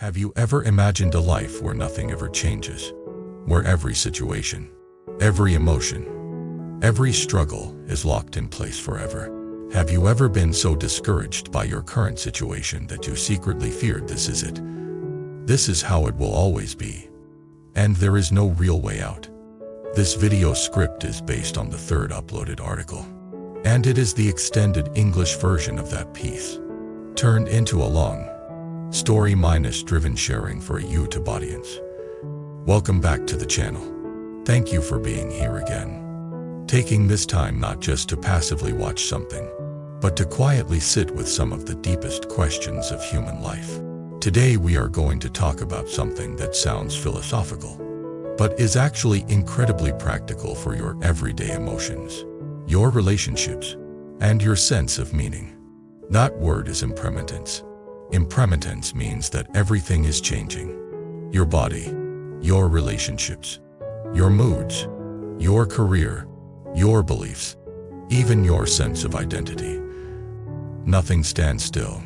Have you ever imagined a life where nothing ever changes? Where every situation, every emotion, every struggle is locked in place forever? Have you ever been so discouraged by your current situation that you secretly feared this is it? This is how it will always be. And there is no real way out. This video script is based on the third uploaded article. And it is the extended English version of that piece, turned into a long story minus driven sharing for a YouTube audience. Welcome back to the channel. Thank you for being here again. Taking this time not just to passively watch something, but to quietly sit with some of the deepest questions of human life. Today we are going to talk about something that sounds philosophical, but is actually incredibly practical for your everyday emotions, your relationships, and your sense of meaning. That word is impermanence. Impermanence means that everything is changing. Your body, your relationships, your moods, your career, your beliefs, even your sense of identity. Nothing stands still.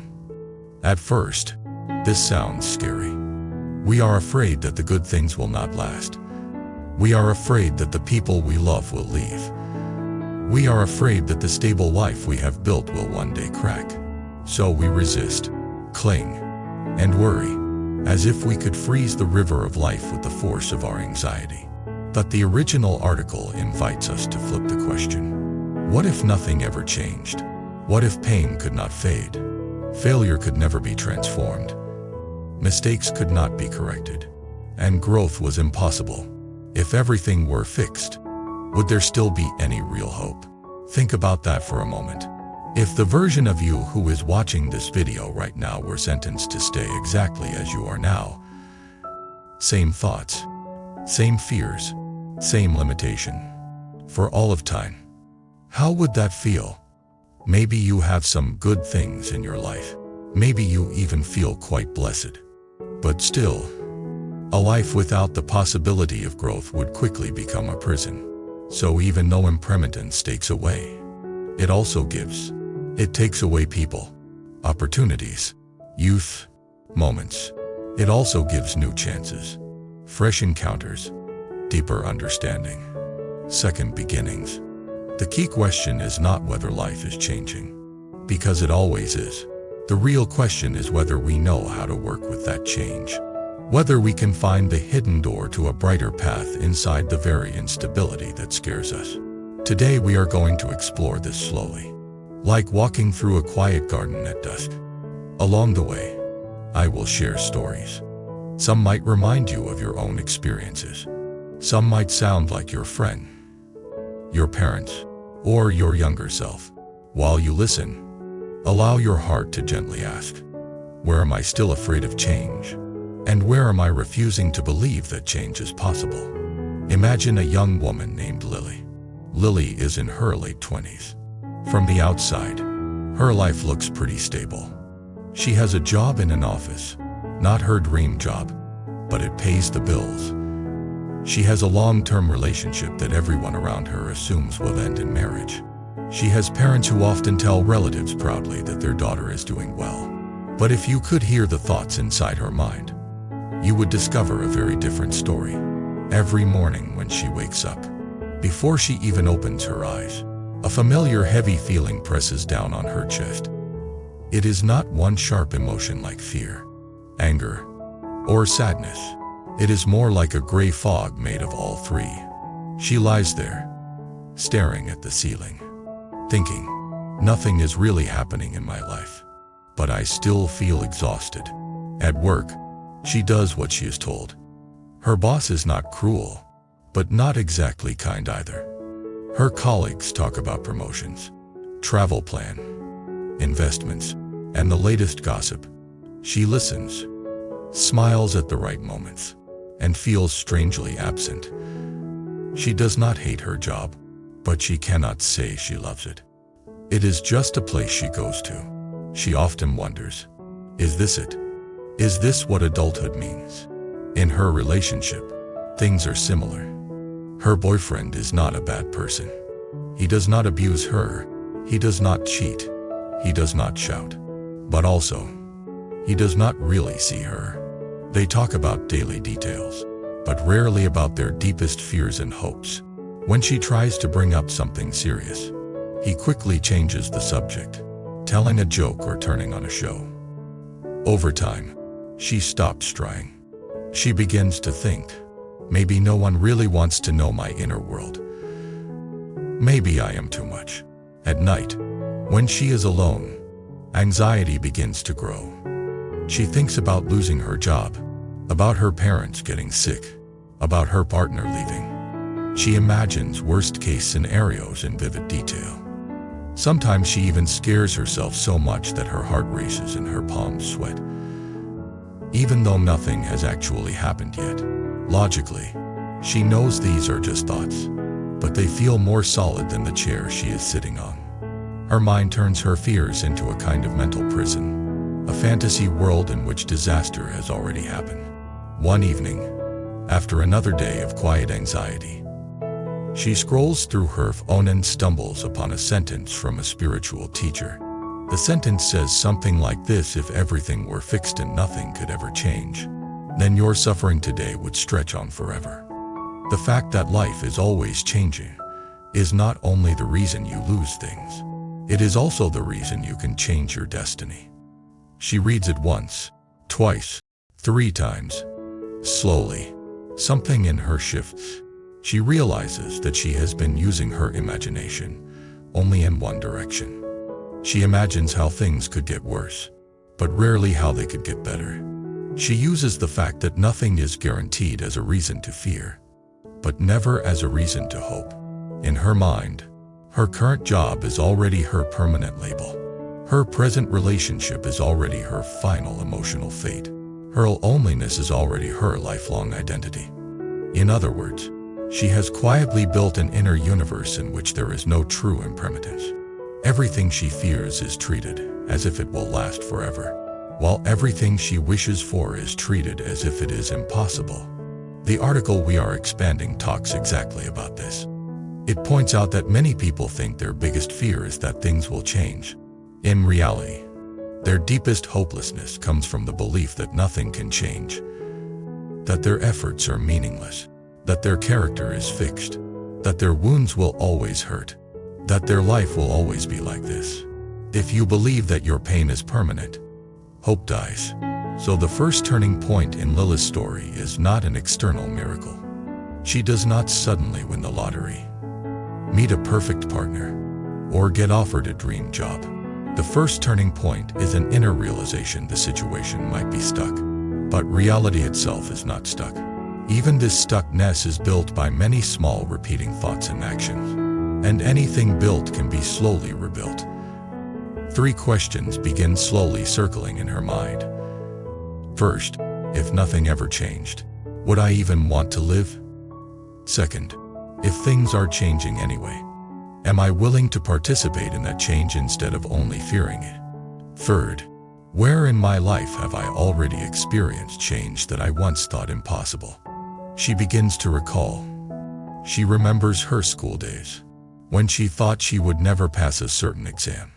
At first, this sounds scary. We are afraid that the good things will not last. We are afraid that the people we love will leave. We are afraid that the stable life we have built will one day crack. So we resist, cling, and worry, as if we could freeze the river of life with the force of our anxiety. But the original article invites us to flip the question. What if nothing ever changed? What if pain could not fade? Failure could never be transformed. Mistakes could not be corrected. And growth was impossible. If everything were fixed, would there still be any real hope? Think about that for a moment. If the version of you who is watching this video right now were sentenced to stay exactly as you are now, same thoughts, same fears, same limitation, for all of time, how would that feel? Maybe you have some good things in your life. Maybe you even feel quite blessed. But still, a life without the possibility of growth would quickly become a prison. So even though impermanence takes away, it also gives. It takes away people, opportunities, youth, moments. It also gives new chances, fresh encounters, deeper understanding, second beginnings. The key question is not whether life is changing, because it always is. The real question is whether we know how to work with that change, whether we can find the hidden door to a brighter path inside the very instability that scares us. Today we are going to explore this slowly, like walking through a quiet garden at dusk. Along the way, I will share stories. Some might remind you of your own experiences. Some might sound like your friend, your parents, or your younger self. While you listen, allow your heart to gently ask, where am I still afraid of change? And where am I refusing to believe that change is possible? Imagine a young woman named Lily. Lily is in her late 20s. From the outside, her life looks pretty stable. She has a job in an office, not her dream job, but it pays the bills. She has a long-term relationship that everyone around her assumes will end in marriage. She has parents who often tell relatives proudly that their daughter is doing well. But if you could hear the thoughts inside her mind, you would discover a very different story. Every morning when she wakes up, before she even opens her eyes, a familiar heavy feeling presses down on her chest. It is not one sharp emotion like fear, anger, or sadness. It is more like a gray fog made of all three. She lies there, staring at the ceiling, thinking, nothing is really happening in my life, but I still feel exhausted. At work, she does what she is told. Her boss is not cruel, but not exactly kind either. Her colleagues talk about promotions, travel plan, investments, and the latest gossip. She listens, smiles at the right moments, and feels strangely absent. She does not hate her job, but she cannot say she loves it. It is just a place she goes to. She often wonders, is this it? Is this what adulthood means? In her relationship, things are similar. Her boyfriend is not a bad person. He does not abuse her. He does not cheat. He does not shout. But also, he does not really see her. They talk about daily details, but rarely about their deepest fears and hopes. When she tries to bring up something serious, he quickly changes the subject, telling a joke or turning on a show. Over time, she stops trying. She begins to think, maybe no one really wants to know my inner world. Maybe I am too much. At night, when she is alone, anxiety begins to grow. She thinks about losing her job, about her parents getting sick, about her partner leaving. She imagines worst-case scenarios in vivid detail. Sometimes she even scares herself so much that her heart races and her palms sweat. Even though nothing has actually happened yet, logically, she knows these are just thoughts, but they feel more solid than the chair she is sitting on. Her mind turns her fears into a kind of mental prison, a fantasy world in which disaster has already happened. One evening, after another day of quiet anxiety, she scrolls through her phone and stumbles upon a sentence from a spiritual teacher. The sentence says something like this: if everything were fixed and nothing could ever change, then your suffering today would stretch on forever. The fact that life is always changing is not only the reason you lose things, it is also the reason you can change your destiny. She reads it once, twice, 3 times. Slowly, something in her shifts. She realizes that she has been using her imagination only in one direction. She imagines how things could get worse, but rarely how they could get better. She uses the fact that nothing is guaranteed as a reason to fear, but never as a reason to hope. In her mind, her current job is already her permanent label. Her present relationship is already her final emotional fate. Her loneliness is already her lifelong identity. In other words, she has quietly built an inner universe in which there is no true impermanence. Everything she fears is treated as if it will last forever, while everything she wishes for is treated as if it is impossible. The article we are expanding talks exactly about this. It points out that many people think their biggest fear is that things will change. In reality, their deepest hopelessness comes from the belief that nothing can change, that their efforts are meaningless, that their character is fixed, that their wounds will always hurt, that their life will always be like this. If you believe that your pain is permanent, hope dies. So the first turning point in Lilith's story is not an external miracle. She does not suddenly win the lottery, meet a perfect partner, or get offered a dream job. The first turning point is an inner realization the situation might be stuck, but reality itself is not stuck. Even this stuckness is built by many small repeating thoughts and actions, and anything built can be slowly rebuilt. 3 questions begin slowly circling in her mind. First, if nothing ever changed, would I even want to live? Second, if things are changing anyway, am I willing to participate in that change instead of only fearing it? Third, where in my life have I already experienced change that I once thought impossible? She begins to recall. She remembers her school days, when she thought she would never pass a certain exam.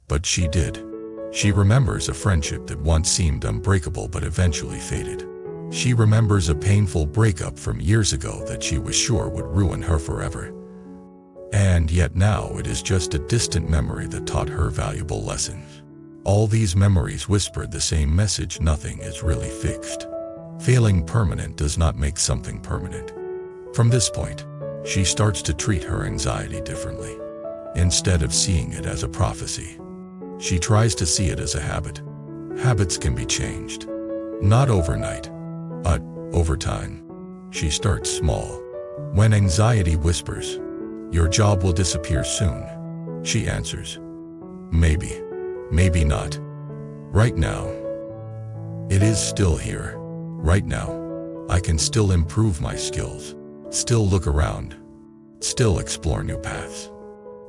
But she did. She remembers a friendship that once seemed unbreakable but eventually faded. She remembers a painful breakup from years ago that she was sure would ruin her forever. And yet now it is just a distant memory that taught her valuable lessons. All these memories whispered the same message: nothing is really fixed. Failing permanent does not make something permanent. From this point, she starts to treat her anxiety differently. Instead of seeing it as a prophecy, she tries to see it as a habit. Habits can be changed, not overnight, but over time. She starts small. When anxiety whispers, "Your job will disappear soon," she answers, "Maybe, maybe not. Right now, it is still here. Right now, I can still improve my skills, still look around, still explore new paths.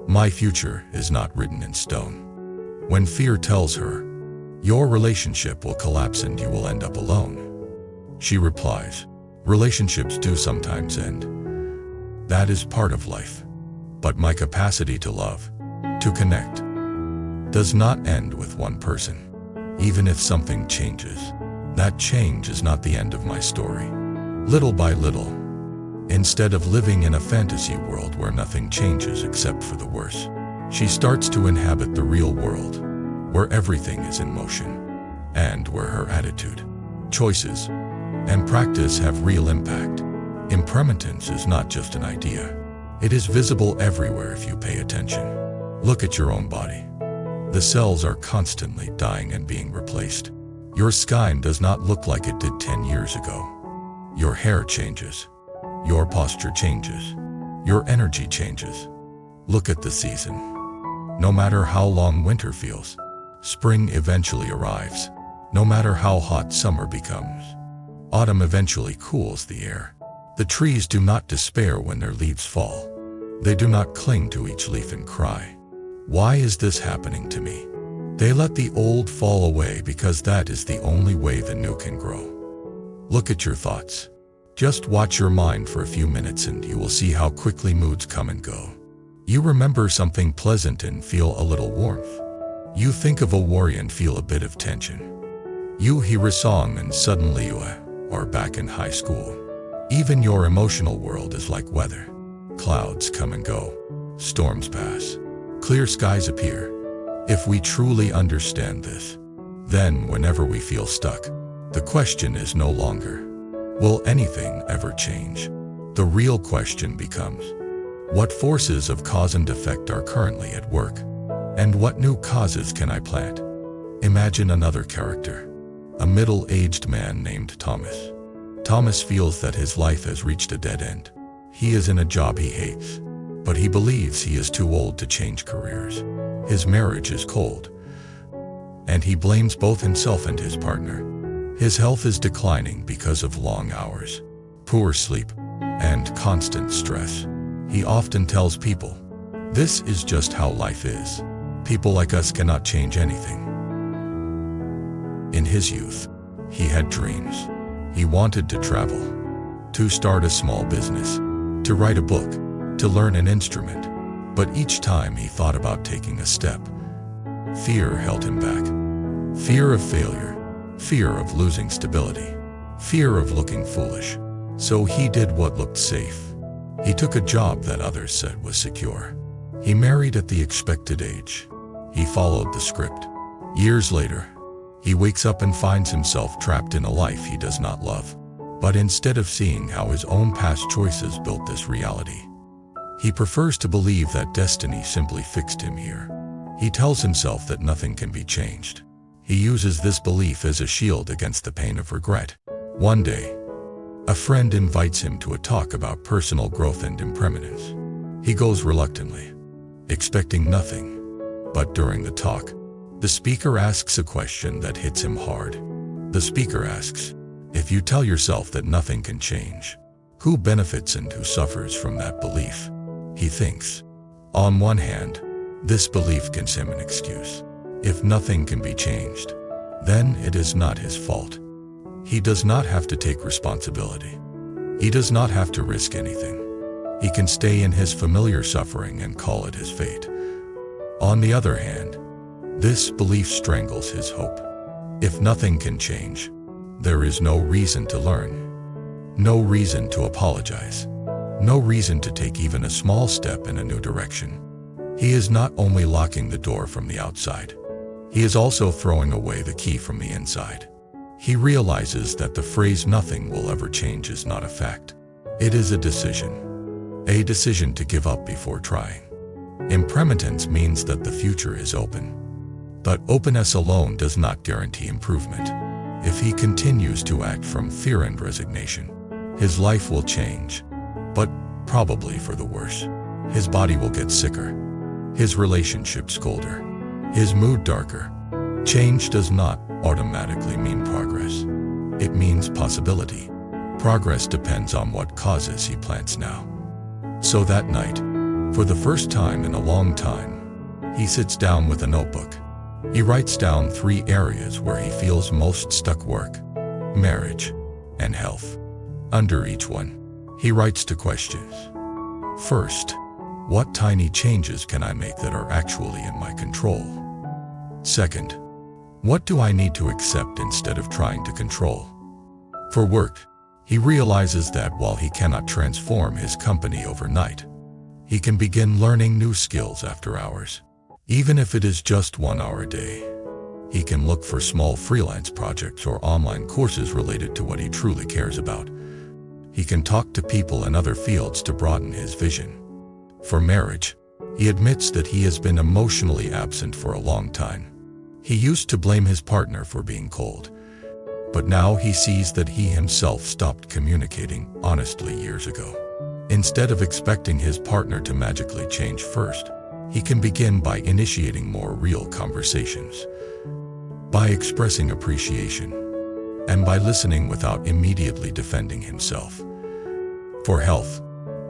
My future is not written in stone." When fear tells her, "Your relationship will collapse and you will end up alone," she replies, "Relationships do sometimes end. That is part of life. But my capacity to love, to connect, does not end with one person. Even if something changes, That change is not the end of my story. Little by little, instead of living in a fantasy world where nothing changes except for the worse, she starts to inhabit the real world, where everything is in motion, and where her attitude, choices, and practice have real impact. Impermanence is not just an idea. It is visible everywhere if you pay attention. Look at your own body. The cells are constantly dying and being replaced. Your skin does not look like it did 10 years ago. Your hair changes. Your posture changes. Your energy changes. Look at the season. No matter how long winter feels, spring eventually arrives. No matter how hot summer becomes, autumn eventually cools the air. The trees do not despair when their leaves fall. They do not cling to each leaf and cry, "Why is this happening to me?" They let the old fall away because that is the only way the new can grow. Look at your thoughts. Just watch your mind for a few minutes and you will see how quickly moods come and go. You remember something pleasant and feel a little warmth. You think of a worry and feel a bit of tension. You hear a song and suddenly you are back in high school. Even your emotional world is like weather. Clouds come and go. Storms pass. Clear skies appear. If we truly understand this, then whenever we feel stuck, the question is no longer, will anything ever change? The real question becomes, what forces of cause and effect are currently at work? And what new causes can I plant? Imagine another character, a middle-aged man named Thomas. Thomas feels that his life has reached a dead end. He is in a job he hates, but he believes he is too old to change careers. His marriage is cold, and he blames both himself and his partner. His health is declining because of long hours, poor sleep, and constant stress. He often tells people, "This is just how life is. People like us cannot change anything." In his youth, he had dreams. He wanted to travel, to start a small business, to write a book, to learn an instrument. But each time he thought about taking a step, fear held him back. Fear of failure, fear of losing stability, fear of looking foolish. So he did what looked safe. He took a job that others said was secure. He married at the expected age. He followed the script. Years later, he wakes up and finds himself trapped in a life he does not love. But instead of seeing how his own past choices built this reality, he prefers to believe that destiny simply fixed him here. He tells himself that nothing can be changed. He uses this belief as a shield against the pain of regret. One day, a friend invites him to a talk about personal growth and impermanence. He goes reluctantly, expecting nothing. But during the talk, the speaker asks a question that hits him hard. The speaker asks, if you tell yourself that nothing can change, who benefits and who suffers from that belief? He thinks. On one hand, this belief gives him an excuse. If nothing can be changed, then it is not his fault. He does not have to take responsibility. He does not have to risk anything. He can stay in his familiar suffering and call it his fate. On the other hand, this belief strangles his hope. If nothing can change, there is no reason to learn, no reason to apologize, no reason to take even a small step in a new direction. He is not only locking the door from the outside, he is also throwing away the key from the inside. He realizes that the phrase "nothing will ever change" is not a fact. It is a decision to give up before trying. Impermanence means that the future is open. But openness alone does not guarantee improvement. If he continues to act from fear and resignation, his life will change, but probably for the worse. His body will get sicker, his relationships colder, his mood darker. Change does not automatically mean progress. It means possibility. Progress depends on what causes he plants now. So that night, for the first time in a long time, he sits down with a notebook. He writes down 3 areas where he feels most stuck: work, marriage, and health. Under each one, he writes 2 questions. First, what tiny changes can I make that are actually in my control? Second, What do I need to accept instead of trying to control? For work, he realizes that while he cannot transform his company overnight, he can begin learning new skills after hours. Even if it is just 1 hour a day, he can look for small freelance projects or online courses related to what he truly cares about. He can talk to people in other fields to broaden his vision. For marriage, he admits that he has been emotionally absent for a long time. He used to blame his partner for being cold, but now he sees that he himself stopped communicating honestly years ago. Instead of expecting his partner to magically change first, he can begin by initiating more real conversations, by expressing appreciation, and by listening without immediately defending himself. For health,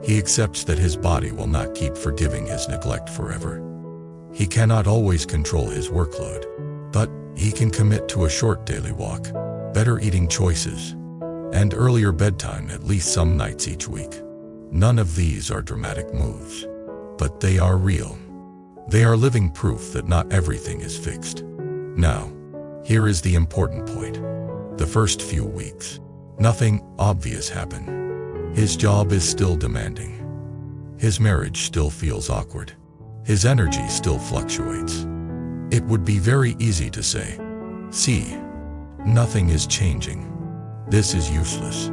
he accepts that his body will not keep forgiving his neglect forever. He cannot always control his workload, but he can commit to a short daily walk, better eating choices, and earlier bedtime at least some nights each week. None of these are dramatic moves, but they are real. They are living proof that not everything is fixed. Now, here is the important point. The first few weeks, nothing obvious happened. His job is still demanding. His marriage still feels awkward. His energy still fluctuates. It would be very easy to say, "See, nothing is changing. This is useless."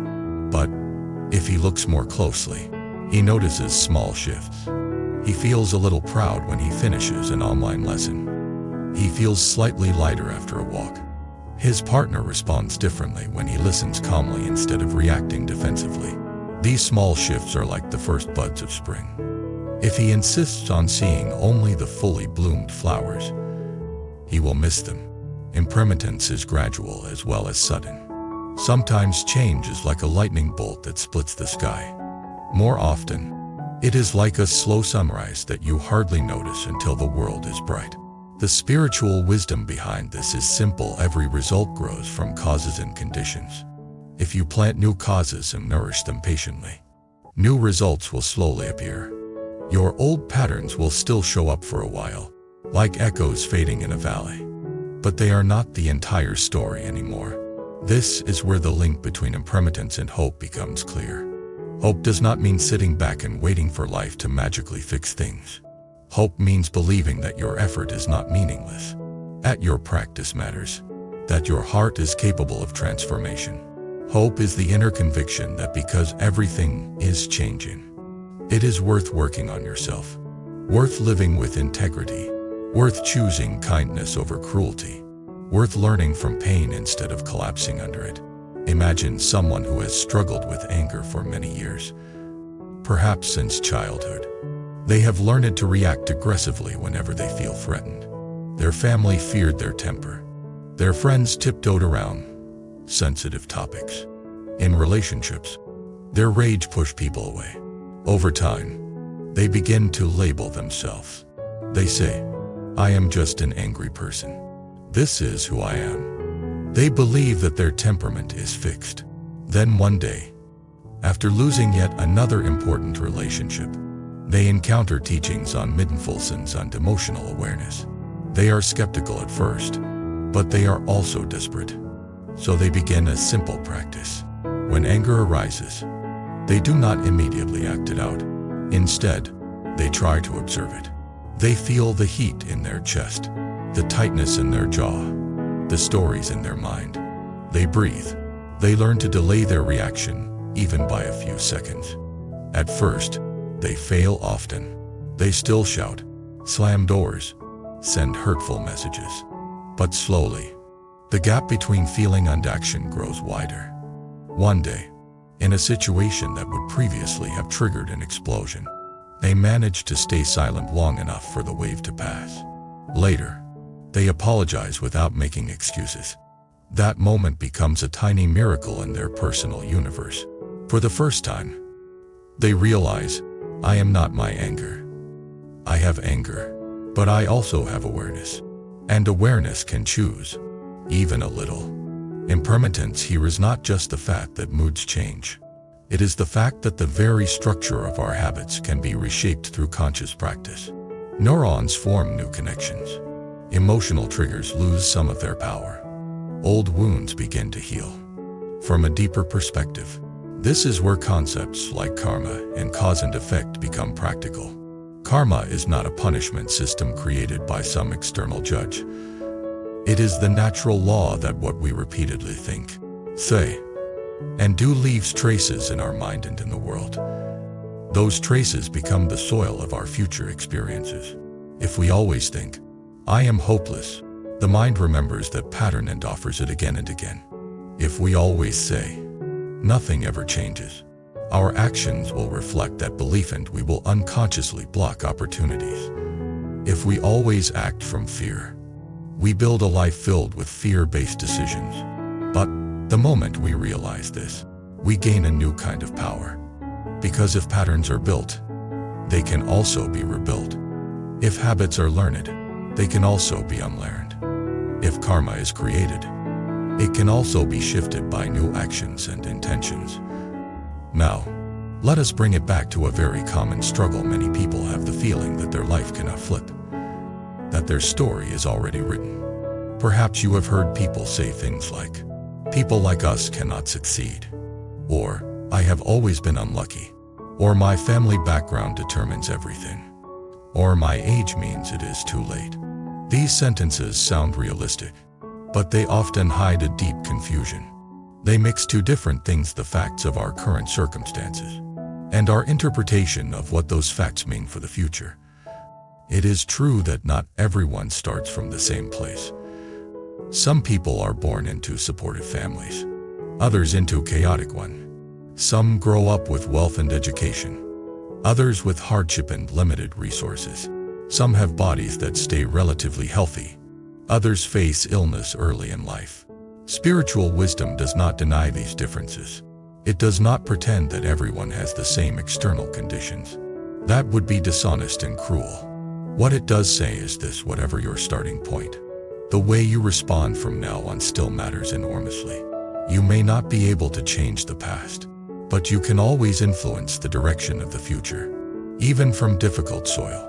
But if he looks more closely, he notices small shifts. He feels a little proud when he finishes an online lesson. He feels slightly lighter after a walk. His partner responds differently when he listens calmly instead of reacting defensively. These small shifts are like the first buds of spring. If he insists on seeing only the fully bloomed flowers, he will miss them. Impermanence is gradual as well as sudden. Sometimes change is like a lightning bolt that splits the sky. More often, it is like a slow sunrise that you hardly notice until the world is bright. The spiritual wisdom behind this is simple. Every result grows from causes and conditions. If you plant new causes and nourish them patiently, new results will slowly appear. Your old patterns will still show up for a while, like echoes fading in a valley. But they are not the entire story anymore. This is where the link between impermanence and hope becomes clear. Hope does not mean sitting back and waiting for life to magically fix things. Hope means believing that your effort is not meaningless, that your practice matters, that your heart is capable of transformation. Hope is the inner conviction that because everything is changing, it is worth working on yourself, worth living with integrity, worth choosing kindness over cruelty, worth learning from pain instead of collapsing under it. Imagine someone who has struggled with anger for many years, perhaps since childhood. They have learned to react aggressively whenever they feel threatened. Their family feared their temper. Their friends tiptoed around sensitive topics. In relationships, their rage pushed people away. Over time, they begin to label themselves. They say, "I am just an angry person. This is who I am." They believe that their temperament is fixed. Then one day, after losing yet another important relationship, they encounter teachings on mindfulness and emotional awareness. They are skeptical at first, but they are also desperate. So they begin a simple practice. When anger arises, they do not immediately act it out. Instead, they try to observe it. They feel the heat in their chest, the tightness in their jaw, the stories in their mind. They breathe. They learn to delay their reaction, even by a few seconds. At first, they fail often. They still shout, slam doors, send hurtful messages. But slowly, the gap between feeling and action grows wider. One day, in a situation that would previously have triggered an explosion, they manage to stay silent long enough for the wave to pass. Later, they apologize without making excuses. That moment becomes a tiny miracle in their personal universe. For the first time, they realize, I am not my anger. I have anger, but I also have awareness. And awareness can choose, even a little. Impermanence here is not just the fact that moods change. It is the fact that the very structure of our habits can be reshaped through conscious practice. Neurons form new connections. Emotional triggers lose some of their power. Old wounds begin to heal. From a deeper perspective, this is where concepts like karma and cause and effect become practical. Karma is not a punishment system created by some external judge. It is the natural law that what we repeatedly think, say, and do leaves traces in our mind and in the world. Those traces become the soil of our future experiences. If we always think, "I am hopeless," the mind remembers that pattern and offers it again and again. If we always say, "Nothing ever changes," our actions will reflect that belief and we will unconsciously block opportunities. If we always act from fear, we build a life filled with fear-based decisions. But the moment we realize this, we gain a new kind of power. Because if patterns are built, they can also be rebuilt. If habits are learned, they can also be unlearned. If karma is created, it can also be shifted by new actions and intentions. Now, let us bring it back to a very common struggle. Many people have the feeling that their life cannot flip, that their story is already written. Perhaps you have heard people say things like, "People like us cannot succeed," or "I have always been unlucky," or "My family background determines everything," or "My age means it is too late." These sentences sound realistic, but they often hide a deep confusion. They mix two different things: the facts of our current circumstances and our interpretation of what those facts mean for the future. It is true that not everyone starts from the same place. Some people are born into supportive families, others into chaotic ones. Some grow up with wealth and education, others with hardship and limited resources. Some have bodies that stay relatively healthy, others face illness early in life. Spiritual wisdom does not deny these differences. It does not pretend that everyone has the same external conditions. That would be dishonest and cruel. What it does say is this: whatever your starting point, the way you respond from now on still matters enormously. You may not be able to change the past, but you can always influence the direction of the future. Even from difficult soil,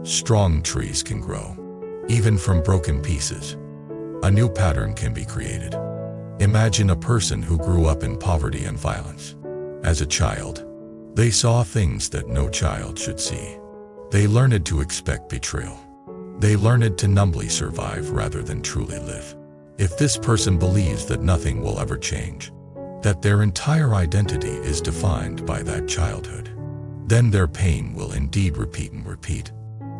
strong trees can grow. Even from broken pieces, a new pattern can be created. Imagine a person who grew up in poverty and violence. As a child, they saw things that no child should see. They learned to expect betrayal. They learned to numbly survive rather than truly live. If this person believes that nothing will ever change, that their entire identity is defined by that childhood, then their pain will indeed repeat and repeat.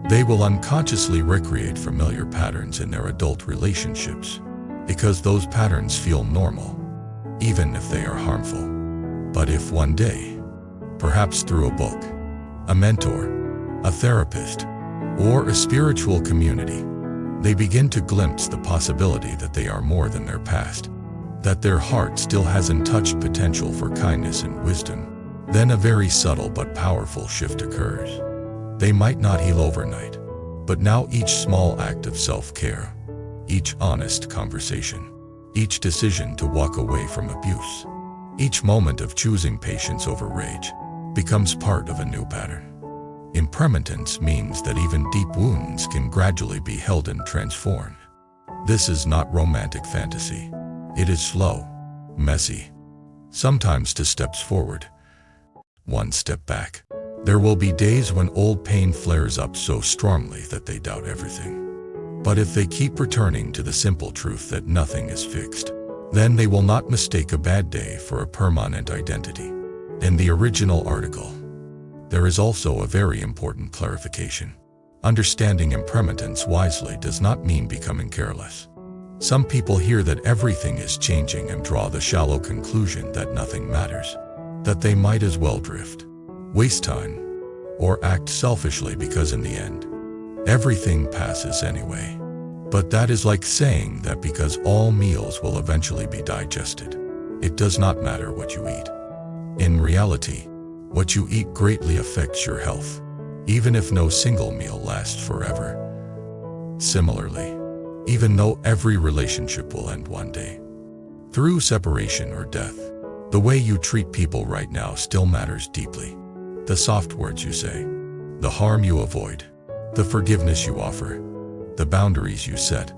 They will unconsciously recreate familiar patterns in their adult relationships, because those patterns feel normal, even if they are harmful. But if one day, perhaps through a book, a mentor, a therapist, or a spiritual community, they begin to glimpse the possibility that they are more than their past, that their heart still has untouched potential for kindness and wisdom, then a very subtle but powerful shift occurs. They might not heal overnight, but now each small act of self-care, each honest conversation, each decision to walk away from abuse, each moment of choosing patience over rage, becomes part of a new pattern. Impermanence means that even deep wounds can gradually be held and transformed. This is not romantic fantasy. It is slow, messy, sometimes 2 steps forward, 1 step back. There will be days when old pain flares up so strongly that they doubt everything. But if they keep returning to the simple truth that nothing is fixed, then they will not mistake a bad day for a permanent identity. In the original article, there is also a very important clarification. Understanding impermanence wisely does not mean becoming careless. Some people hear that everything is changing and draw the shallow conclusion that nothing matters, that they might as well drift, waste time, or act selfishly because in the end, everything passes anyway. But that is like saying that because all meals will eventually be digested, it does not matter what you eat. In reality, what you eat greatly affects your health, even if no single meal lasts forever. Similarly, even though every relationship will end one day, through separation or death, the way you treat people right now still matters deeply. The soft words you say, the harm you avoid, the forgiveness you offer, the boundaries you set,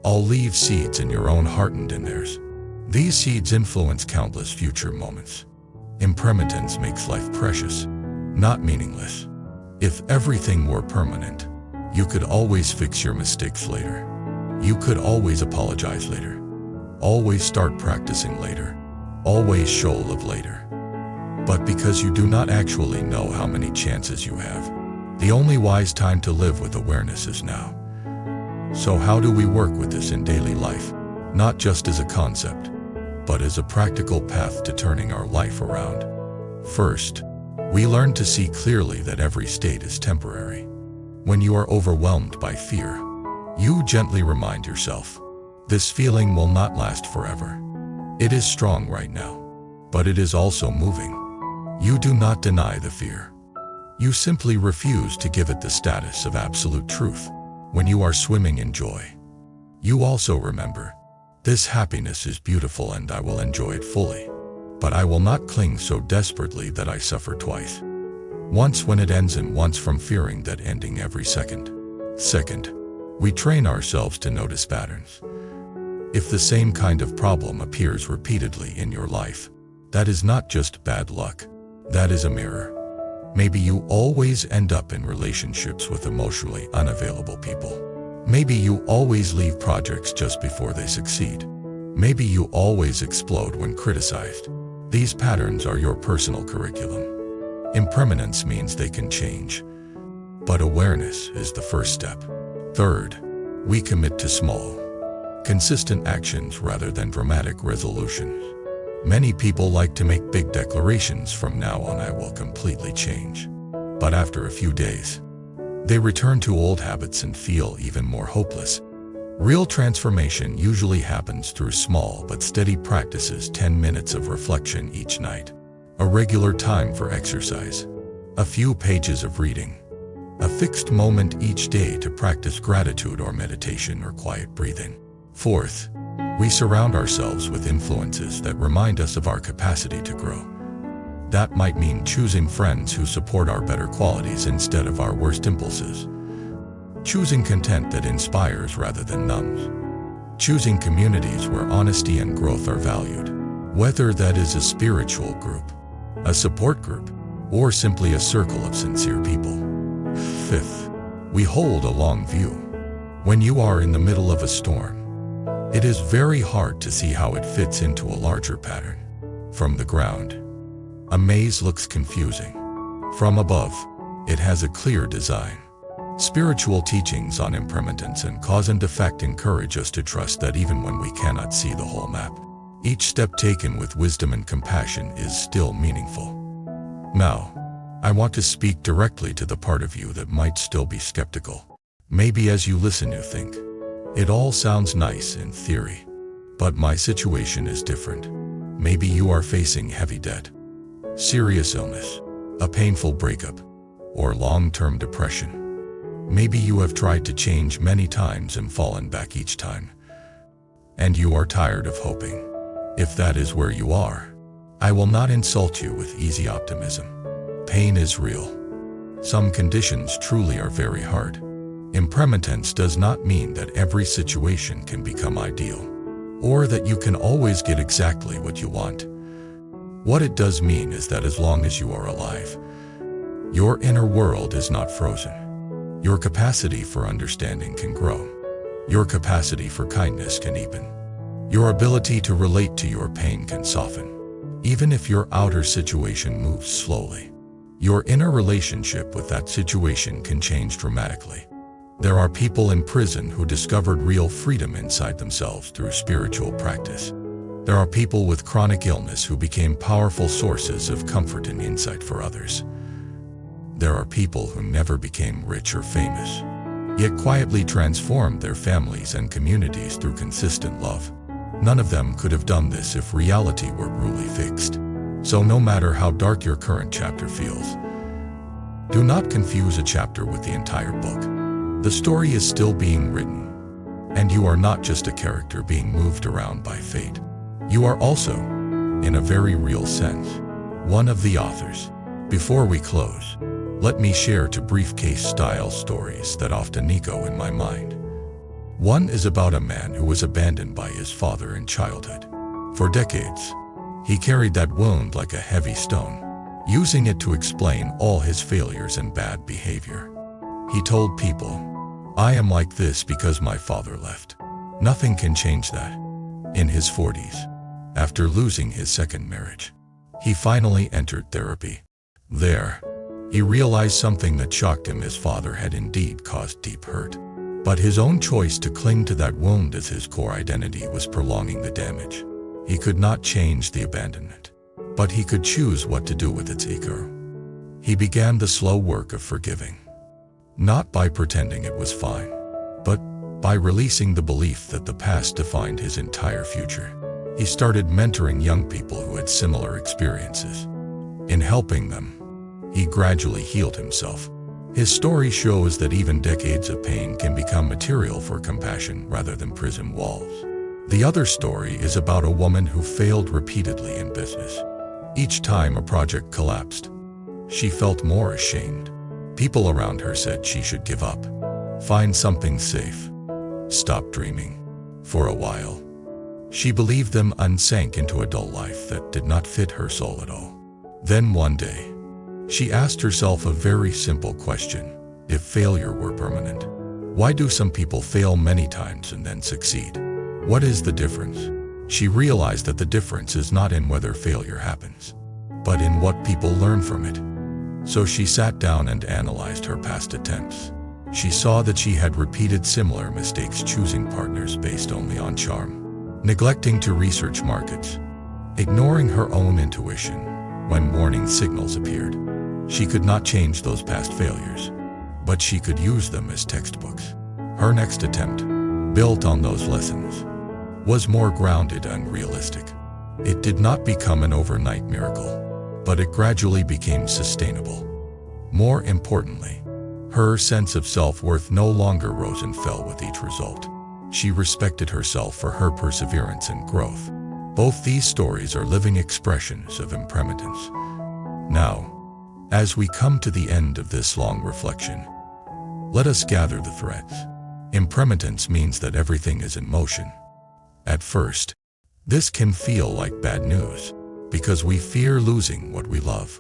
all leave seeds in your own heart and in theirs. These seeds influence countless future moments. Impermanence makes life precious, not meaningless. If everything were permanent, you could always fix your mistakes later. You could always apologize later. Always start practicing later. Always show love later. But because you do not actually know how many chances you have, the only wise time to live with awareness is now. So how do we work with this in daily life? Not just as a concept, but as a practical path to turning our life around. First, we learn to see clearly that every state is temporary. When you are overwhelmed by fear, you gently remind yourself, this feeling will not last forever. It is strong right now, but it is also moving. You do not deny the fear. You simply refuse to give it the status of absolute truth. When you are swimming in joy, you also remember, this happiness is beautiful and I will enjoy it fully. But I will not cling so desperately that I suffer twice. Once when it ends and once from fearing that ending every second. Second, we train ourselves to notice patterns. If the same kind of problem appears repeatedly in your life, that is not just bad luck. That is a mirror. Maybe you always end up in relationships with emotionally unavailable people. Maybe you always leave projects just before they succeed. Maybe you always explode when criticized. These patterns are your personal curriculum. Impermanence means they can change, but awareness is the first step. Third, we commit to small, consistent actions rather than dramatic resolutions. Many people like to make big declarations, from now on I will completely change. But after a few days, they return to old habits and feel even more hopeless. Real transformation usually happens through small but steady practices. 10 minutes of reflection each night, a regular time for exercise, a few pages of reading, a fixed moment each day to practice gratitude or meditation or quiet breathing. Fourth, we surround ourselves with influences that remind us of our capacity to grow. That might mean choosing friends who support our better qualities instead of our worst impulses. Choosing content that inspires rather than numbs. Choosing communities where honesty and growth are valued, whether that is a spiritual group, a support group, or simply a circle of sincere people. Fifth, we hold a long view. When you are in the middle of a storm, it is very hard to see how it fits into a larger pattern. From the ground, a maze looks confusing. From above, it has a clear design. Spiritual teachings on impermanence and cause and effect encourage us to trust that even when we cannot see the whole map, each step taken with wisdom and compassion is still meaningful. Now, I want to speak directly to the part of you that might still be skeptical. Maybe as you listen you think, it all sounds nice in theory, but my situation is different. Maybe you are facing heavy debt, serious illness, a painful breakup, or long-term depression. Maybe you have tried to change many times and fallen back each time, and you are tired of hoping. If that is where you are, I will not insult you with easy optimism. Pain is real. Some conditions truly are very hard. Impermanence does not mean that every situation can become ideal, or that you can always get exactly what you want. What it does mean is that as long as you are alive, your inner world is not frozen. Your capacity for understanding can grow. Your capacity for kindness can deepen. Your ability to relate to your pain can soften. Even if your outer situation moves slowly, your inner relationship with that situation can change dramatically. There are people in prison who discovered real freedom inside themselves through spiritual practice. There are people with chronic illness who became powerful sources of comfort and insight for others. There are people who never became rich or famous, yet quietly transformed their families and communities through consistent love. None of them could have done this if reality were brutally fixed. So no matter how dark your current chapter feels, do not confuse a chapter with the entire book. The story is still being written, and you are not just a character being moved around by fate. You are also, in a very real sense, one of the authors. Before we close, let me share two brief case-style stories that often echo in my mind. One is about a man who was abandoned by his father in childhood. For decades, he carried that wound like a heavy stone, using it to explain all his failures and bad behavior. He told people, "I am like this because my father left. Nothing can change that." In his 40s, after losing his second marriage, he finally entered therapy. There, he realized something that shocked him. His father had indeed caused deep hurt, but his own choice to cling to that wound as his core identity was prolonging the damage. He could not change the abandonment, but he could choose what to do with its ego. He began the slow work of forgiving, not by pretending it was fine, but by releasing the belief that the past defined his entire future. He started mentoring young people who had similar experiences. In helping them, he gradually healed himself. His story shows that even decades of pain can become material for compassion rather than prison walls. The other story is about a woman who failed repeatedly in business. Each time a project collapsed, she felt more ashamed. People around her said she should give up, find something safe, stop dreaming. For a while, she believed them and sank into a dull life that did not fit her soul at all. Then one day, she asked herself a very simple question: if failure were permanent, why do some people fail many times and then succeed? What is the difference? She realized that the difference is not in whether failure happens, but in what people learn from it. So she sat down and analyzed her past attempts. She saw that she had repeated similar mistakes, choosing partners based only on charm, neglecting to research markets, ignoring her own intuition when warning signals appeared. She could not change those past failures, but she could use them as textbooks. Her next attempt, built on those lessons, was more grounded and realistic. It did not become an overnight miracle, but it gradually became sustainable. More importantly, her sense of self-worth no longer rose and fell with each result. She respected herself for her perseverance and growth. Both these stories are living expressions of impermanence. Now, as we come to the end of this long reflection, let us gather the threads. Impermanence means that everything is in motion. At first, this can feel like bad news, because we fear losing what we love.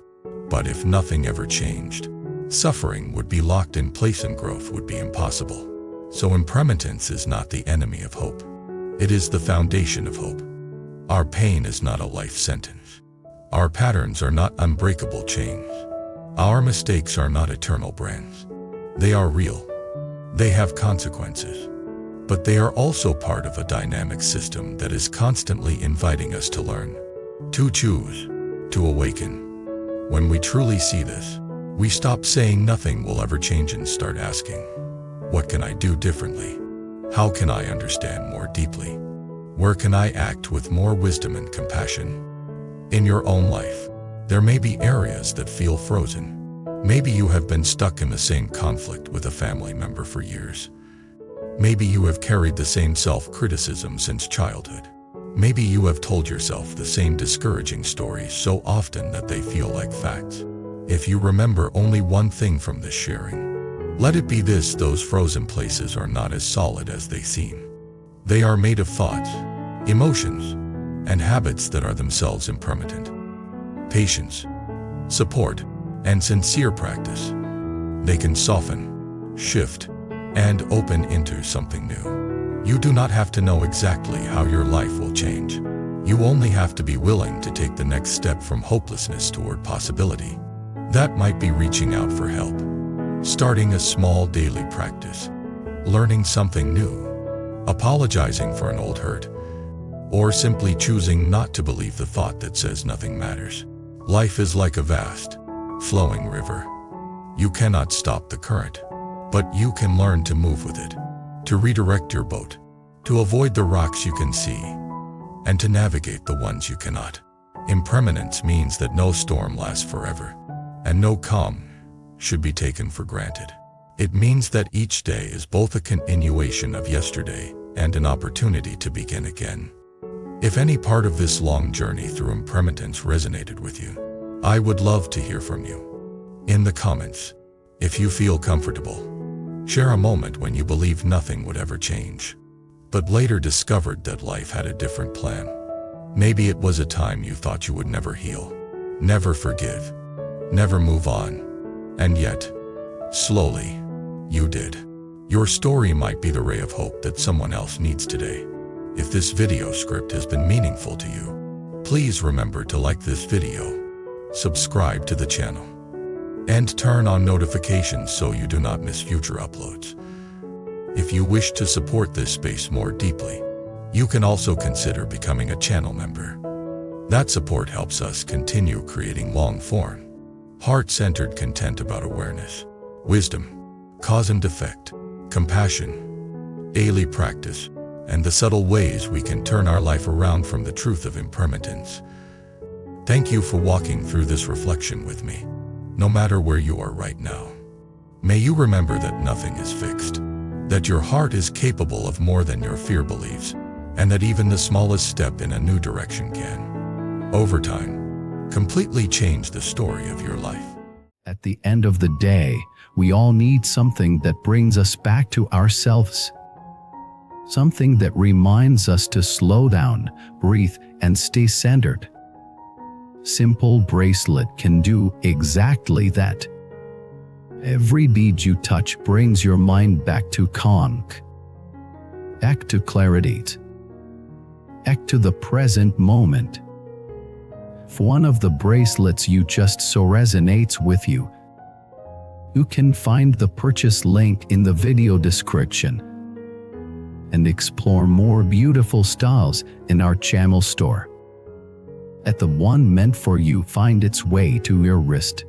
But if nothing ever changed, suffering would be locked in place and growth would be impossible. So impermanence is not the enemy of hope. It is the foundation of hope. Our pain is not a life sentence. Our patterns are not unbreakable chains. Our mistakes are not eternal brands. They are real. They have consequences. But they are also part of a dynamic system that is constantly inviting us to learn, to choose, to awaken. When we truly see this, we stop saying nothing will ever change and start asking, what can I do differently? How can I understand more deeply? Where can I act with more wisdom and compassion? In your own life, there may be areas that feel frozen. Maybe you have been stuck in the same conflict with a family member for years. Maybe you have carried the same self-criticism since childhood. Maybe you have told yourself the same discouraging stories so often that they feel like facts. If you remember only one thing from this sharing, let it be this: those frozen places are not as solid as they seem. They are made of thoughts, emotions, and habits that are themselves impermanent. Patience, support, and sincere practice, they can soften, shift, and open into something new. You do not have to know exactly how your life will change. You only have to be willing to take the next step from hopelessness toward possibility. That might be reaching out for help, starting a small daily practice, learning something new, apologizing for an old hurt, or simply choosing not to believe the thought that says nothing matters. Life is like a vast, flowing river. You cannot stop the current, but you can learn to move with it, to redirect your boat, to avoid the rocks you can see, and to navigate the ones you cannot. Impermanence means that no storm lasts forever, and no calm should be taken for granted. It means that each day is both a continuation of yesterday and an opportunity to begin again. If any part of this long journey through impermanence resonated with you, I would love to hear from you. In the comments, if you feel comfortable, Share a moment when you believed nothing would ever change, but later discovered that life had a different plan. Maybe it was a time you thought you would never heal, never forgive, never move on, and yet, slowly, you did. Your story might be the ray of hope that someone else needs today. If this video script has been meaningful to you, please remember to like this video, subscribe to the channel, and turn on notifications so you do not miss future uploads. If you wish to support this space more deeply, you can also consider becoming a channel member. That support helps us continue creating long-form, heart-centered content about awareness, wisdom, cause and effect, compassion, daily practice, and the subtle ways we can turn our life around from the truth of impermanence. Thank you for walking through this reflection with me, no matter where you are right now. May you remember that nothing is fixed, that your heart is capable of more than your fear believes, and that even the smallest step in a new direction can, over time, completely change the story of your life. At the end of the day, we all need something that brings us back to ourselves. Something that reminds us to slow down, breathe, and stay centered. Simple bracelet can do exactly that. Every bead you touch brings your mind back to calm, back to clarity, back to the present moment. If one of the bracelets you just saw resonates with you, you can find the purchase link in the video description and explore more beautiful styles in our channel store. Let the one meant for you find its way to your wrist.